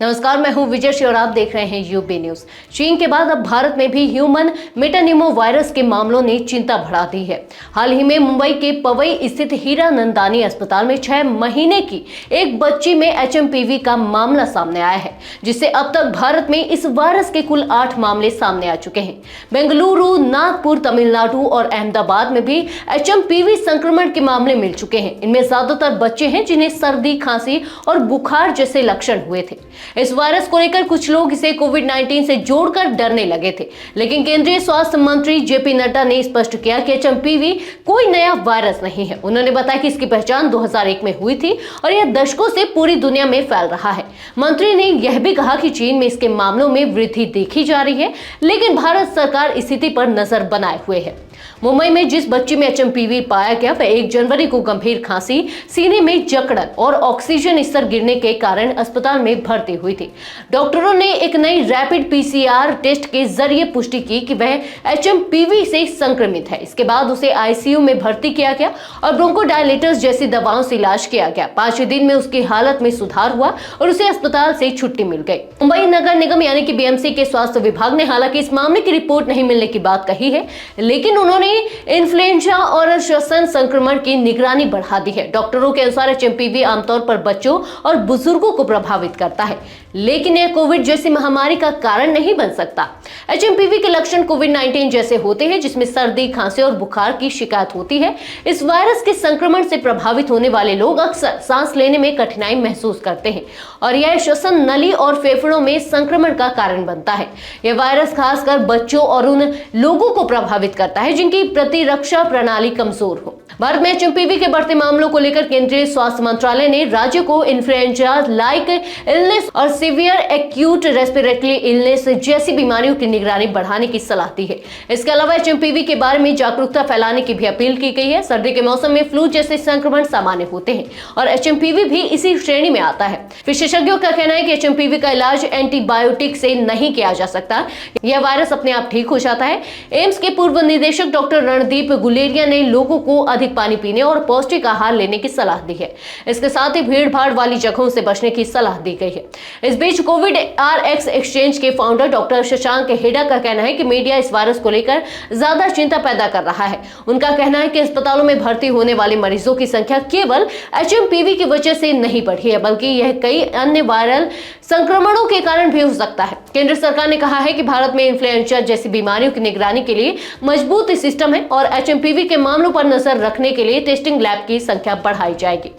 नमस्कार, मैं हूं विजय श्री और आप देख रहे हैं यूबी न्यूज। चीन के बाद अब भारत में भी ह्यूमन मेटानिमो वायरस के मामलों ने चिंता बढ़ा दी है। हाल ही में मुंबई के पवई स्थित हीरानंदानी अस्पताल में 6 महीने की एक बच्ची में HMPV का मामला सामने आया है, जिससे अब तक भारत में इस वायरस के कुल 8 मामले सामने आ चुके हैं। बेंगलुरु, नागपुर, तमिलनाडु और अहमदाबाद में भी HMPV संक्रमण के मामले मिल चुके हैं। इनमें ज्यादातर बच्चे हैं जिन्हें सर्दी, खांसी और बुखार जैसे लक्षण हुए थे। इस वायरस को लेकर कुछ लोग इसे कोविड-19 से जोड़कर डरने लगे थे, लेकिन केंद्रीय स्वास्थ्य मंत्री JP नड्डा ने स्पष्ट किया कि HMPV कोई नया वायरस नहीं है। उन्होंने बताया कि इसकी पहचान 2001 में हुई थी और यह दशकों से पूरी दुनिया में फैल रहा है। मंत्री ने यह भी कहा कि चीन में इसके मामलों में वृद्धि देखी जा रही है, लेकिन भारत सरकार स्थिति पर नजर बनाए हुए है। मुंबई में जिस बच्ची में HMPV पाया गया वह 1 जनवरी को गंभीर खांसी, सीने में जकड़न और ऑक्सीजन स्तर गिरने के कारण अस्पताल में भर्ती हुई थी। डॉक्टरों ने एक नई रैपिड PCR टेस्ट के जरिए पुष्टि की कि वह HMPV से संक्रमित है। इसके बाद उसे ICU में भर्ती किया गया और ब्रोंकोडायलेटर्स जैसी दवाओं से इलाज किया गया। 5 दिन में उसकी हालत में सुधार हुआ और उसे अस्पताल से छुट्टी मिल गई। मुंबई नगर निगम यानी कि BMC के स्वास्थ्य विभाग ने हालांकि इस मामले की रिपोर्ट नहीं मिलने की बात कही है, लेकिन उन्होंने इन्फ्लुएंजा और श्वसन संक्रमण की निगरानी बढ़ा दी है। डॉक्टरों के अनुसार HMPV आमतौर पर बच्चों और बुजुर्गों को प्रभावित करता है, लेकिन यह कोविड जैसी महामारी का कारण नहीं बन सकता। HMPV के लक्षण कोविड-19 जैसे होते हैं, जिसमें सर्दी, खांसी और बुखार की शिकायत होती है। इस वायरस के संक्रमण से प्रभावित होने वाले लोग अक्सर सांस लेने में कठिनाई महसूस करते हैं और यह श्वसन नली और फेफड़ों में संक्रमण का कारण बनता है। यह वायरस खासकर बच्चों और उन लोगों को प्रभावित करता है जिनकी प्रतिरक्षा प्रणाली कमजोर हो। भारत में HMPV के बढ़ते मामलों को लेकर केंद्रीय स्वास्थ्य मंत्रालय ने राज्य को इन्फ्लुएंजा लाइक इलनेस और सीवियर एक्यूट रेस्पिरेटरी इलनेस जैसी बीमारियों की निगरानी बढ़ाने की सलाह दी है। इसके अलावा HMPV के बारे में जागरूकता फैलाने की भी अपील की गई है। सर्दी के मौसम में फ्लू जैसे संक्रमण सामान्य होते हैं और HMPV भी इसी श्रेणी में आता है। विशेषज्ञों का कहना है कि HMPV का इलाज एंटीबायोटिक से नहीं किया जा सकता। यह वायरस अपने आप ठीक हो जाता है। एम्स के पूर्व निदेशक डॉक्टर रणदीप गुलेरिया ने लोगों को अधिक पानी पीने और पौष्टिक आहार लेने की सलाह दी है। इसके साथ ही भीड़ भाड़ वाली जगहों से बचने की सलाह दी गई है। इस बीच कोविड RX एक्सचेंज के फाउंडर डॉक्टर शशांक हेडा का कहना है कि मीडिया इस वायरस को लेकर ज्यादा चिंता पैदा कर रहा है। उनका कहना है कि अस्पतालों में भर्ती होने वाले मरीजों की संख्या केवल HMPV की वजह से नहीं बढ़ी है, बल्कि यह कई अन्य वायरल संक्रमणों के कारण भी हो सकता है। केंद्र सरकार ने कहा है कि भारत में इन्फ्लुएंजा जैसी बीमारियों की निगरानी के लिए मजबूत सिस्टम है और HMPV के मामलों पर नजर रखने के लिए टेस्टिंग लैब की संख्या बढ़ाई जाएगी।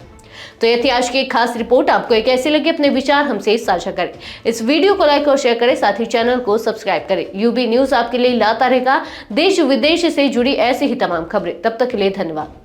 तो ये थी आज की एक खास रिपोर्ट। आपको एक कैसी लगी अपने विचार हमसे साझा करें। इस वीडियो को लाइक और शेयर करें, साथ ही चैनल को सब्सक्राइब करें। यूबी न्यूज आपके लिए लाता रहेगा देश विदेश से जुड़ी ऐसी ही तमाम खबरें। तब तक के लिए धन्यवाद।